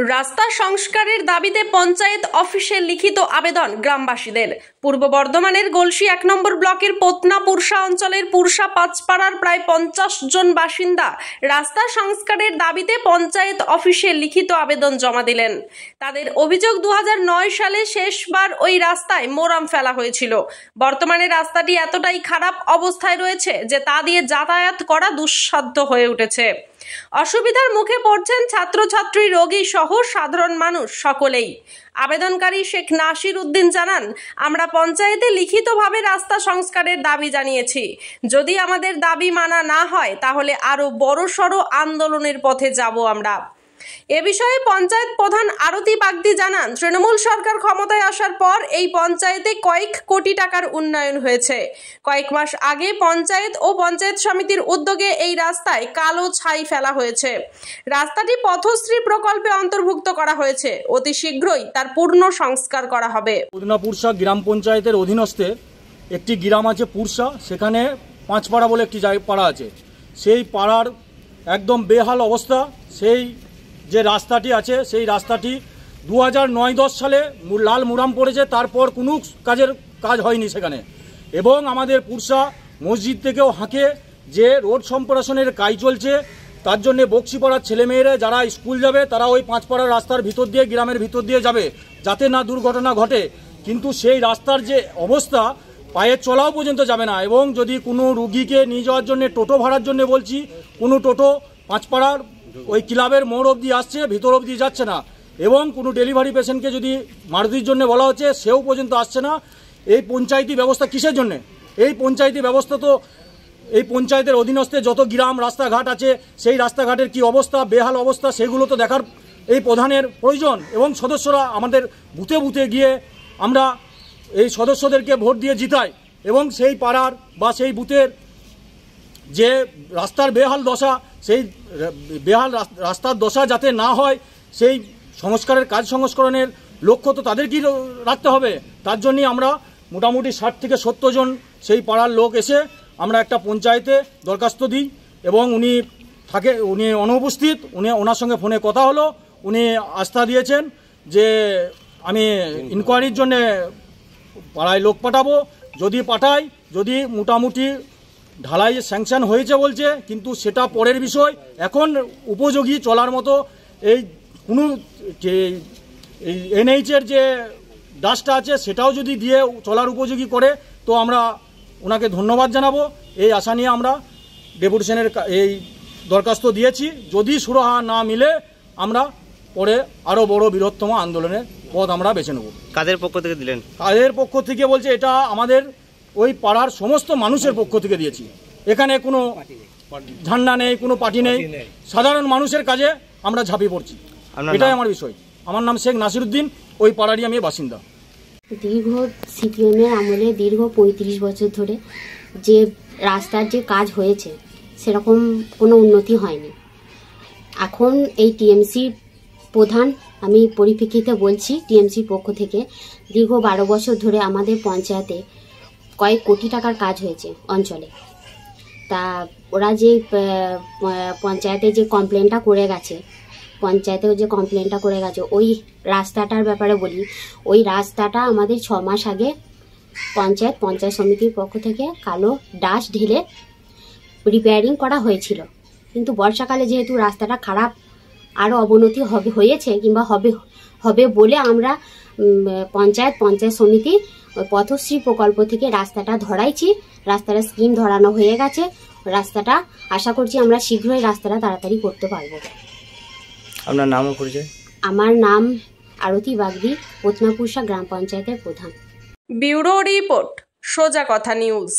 রাস্তা সংস্কারের দাবিতে পঞ্চায়েত অফিসে লিখিত আবেদন গ্রামবাসীদের। পূর্ব বর্ধমানের গলসি ১ নম্বর ব্লকের পোতনা পুরসা অঞ্চলের পুরসা পাঁচপাড়ার প্রায় ৫০ জন বাসিন্দা রাস্তা সংস্কারের দাবিতে পঞ্চায়েত অফিসে লিখিত আবেদন জমা দিলেন। তাদের অভিযোগ ২০০৯ সালে শেষবার ওই রাস্তায় মোরাম ফেলা হয়েছিল। বর্তমানে রাস্তাটি এতটাই খারাপ অবস্থায় রয়েছে যে তা দিয়ে যাতায়াত করা দুঃসাধ্য হয়ে উঠেছে। অসুবিধার মুখে পড়ছেন ছাত্রছাত্রী, রোগী সহ সাধারণ মানুষ সকলেই। আবেদনকারী শেখ নাসির উদ্দিন জানান, আমরা পঞ্চায়েতে লিখিতভাবে রাস্তা সংস্কারের দাবি জানিয়েছি। যদি আমাদের দাবি মানা না হয় তাহলে আরো বড়সড় আন্দোলনের পথে যাব আমরা। এ বিষয়ে পঞ্চায়েত প্রধান আরতি বাগদি জানান, তৃণমূল সরকার ক্ষমতায় আসার পর এই পঞ্চায়েতে কয়েক কোটি টাকার উন্নয়ন হয়েছে। কয়েক মাস আগে পঞ্চায়েত ও পঞ্চায়েত সমিতির উদ্যোগে এই রাস্তায় কালো ছাই ফেলা হয়েছে। রাস্তাটি পথশ্রী প্রকল্পে অন্তর্ভুক্ত করা হয়েছে। অতি শীঘ্রই তার পূর্ণ সংস্কার করা হবে। পুরসা গ্রাম পঞ্চায়েতের অধীনস্থে একটি গ্রাম আছে পুরসা, সেখানে পাঁচপাড়া বলে একটি পাড়া আছে। সেই পাড়ার একদম বেহাল অবস্থা। সেই যে রাস্তাটি আছে সেই রাস্তাটি ২০০৯-১০ সালে লাল মুরাম পড়েছে, তারপর কোনো কাজ হয়নি সেখানে। এবং আমাদের পুরসা মসজিদ থেকেও হাঁকে যে রোড সম্প্রসারণের কাজ চলছে, তার জন্য বক্সিপাড়ার ছেলেমেয়েরা যারা স্কুল যাবে তারা ওই পাঁচপাড়ার রাস্তার ভিতর দিয়ে, গ্রামের ভিতর দিয়ে যাবে যাতে না দুর্ঘটনা ঘটে। কিন্তু সেই রাস্তার যে অবস্থা, পায়ে চলাও পর্যন্ত যাবে না। এবং যদি কোনো রুগীকে নিয়ে যাওয়ার জন্য টোটো ভাড়ার জন্য বলছি, কোনো টোটো পাঁচপাড়ার ওই ক্লাবের মোড় অবধি আসছে, ভিতর অবধি যাচ্ছে না। এবং কোনো ডেলিভারি পেশেন্টকে যদি মারুতির জন্য বলা হচ্ছে, সেও পর্যন্ত আসছে না। এই পঞ্চায়েতি ব্যবস্থা কিসের জন্যে? এই পঞ্চায়েতি ব্যবস্থা তো এই পঞ্চায়েতের অধীনস্থে যত গ্রাম রাস্তাঘাট আছে সেই রাস্তাঘাটের কি অবস্থা, বেহাল অবস্থা, সেগুলো তো দেখার এই প্রধানের প্রয়োজন। এবং সদস্যরা আমাদের বুথে বুথে গিয়ে আমরা এই সদস্যদেরকে ভোট দিয়ে জিতাই। এবং সেই পাড়ার বা সেই বুথের যে রাস্তার বেহাল দশা, সেই বেহাল রাস্তার দশা যাতে না হয়, সেই সংস্করণের লক্ষ্য তো তাদেরকেই রাখতে হবে। তার জন্যই আমরা মোটামুটি ৬০ থেকে ৭০ জন সেই পাড়ার লোক এসে আমরা একটা পঞ্চায়েতে দরখাস্ত দিই। এবং উনি অনুপস্থিত। ওনার সঙ্গে ফোনে কথা হলো, উনি আস্থা দিয়েছেন যে আমি ইনকোয়ারির জন্য পাড়ায় লোক পাঠাবো। যদি পাঠাই, যদি মোটামুটি ঢালাই স্যাংশন হয়েছে বলছে, কিন্তু সেটা পরের বিষয়। এখন উপযোগী চলার মতো এই কোনো এনএইচের যে ডাস্টটা আছে সেটাও যদি দিয়ে চলার উপযোগী করে তো আমরা ওনাকে ধন্যবাদ জানাবো। এই আশা নিয়ে আমরা ডেপুটেশনের এই দরখাস্ত দিয়েছি। যদি সুরাহা না মিলে আমরা পরে আরও বড় বৃহত্তম আন্দোলনের পথ আমরা বেছে নেব। কাদের পক্ষ থেকে দিলেন? কাদের পক্ষ থেকে বলছে, এটা আমাদের ওই পাড়ার সমস্ত মানুষের পক্ষ থেকে দিয়েছি। এখানে কোনো ঝান্ডা নেই, কোনো পার্টি নেই, সাধারণ মানুষের কাজে আমরা ঝাঁপিয়ে পড়ছি। এটাই আমার বিষয়। আমার নাম শেখ নাসির উদ্দিন, ওই পাড়ারই আমি বাসিন্দা। দীর্ঘ সিপিএমের আমলে দীর্ঘ ৩৫ বছর ধরে যে রাস্তার যে কাজ হয়েছে সেরকম কোনো উন্নতি হয়নি। এখন এই টিএমসি প্রধান, আমি পরিপ্রেক্ষিতে বলছি, টিএমসির পক্ষ থেকে দীর্ঘ ১২ বছর ধরে আমাদের পঞ্চায়েতে কয়েক কোটি টাকার কাজ হয়েছে অঞ্চলে। তা ওরা যে পঞ্চায়েতে যে কমপ্লেনটা করে গেছে, ওই রাস্তাটার ব্যাপারে বলি। ওই রাস্তাটা আমাদের ৬ মাস আগে পঞ্চায়েত সমিতির পক্ষ থেকে কালো ডাস্ট ঢেলে রিপেয়ারিং করা হয়েছিল। কিন্তু বর্ষাকালে যেহেতু রাস্তাটা খারাপ, আরও অবনতি হয়েছে কিংবা হবে বলে আমরা পঞ্চায়েত সমিতি পথশ্রী প্রকল্প থেকে রাস্তাটা ধরাইছি। রাস্তাটা স্কিম ধরানো হয়ে গেছে। রাস্তাটা আশা করছি আমরা শীঘ্রই রাস্তাটা তাড়াতাড়ি করতে পারবো। আপনার নাম ও পরিচয়? আমার নাম আরতি বাগদি, পোতনা পুরসা গ্রাম পঞ্চায়েতের প্রধান। ব্যুরো রিপোর্ট, সোজা কথা নিউজ।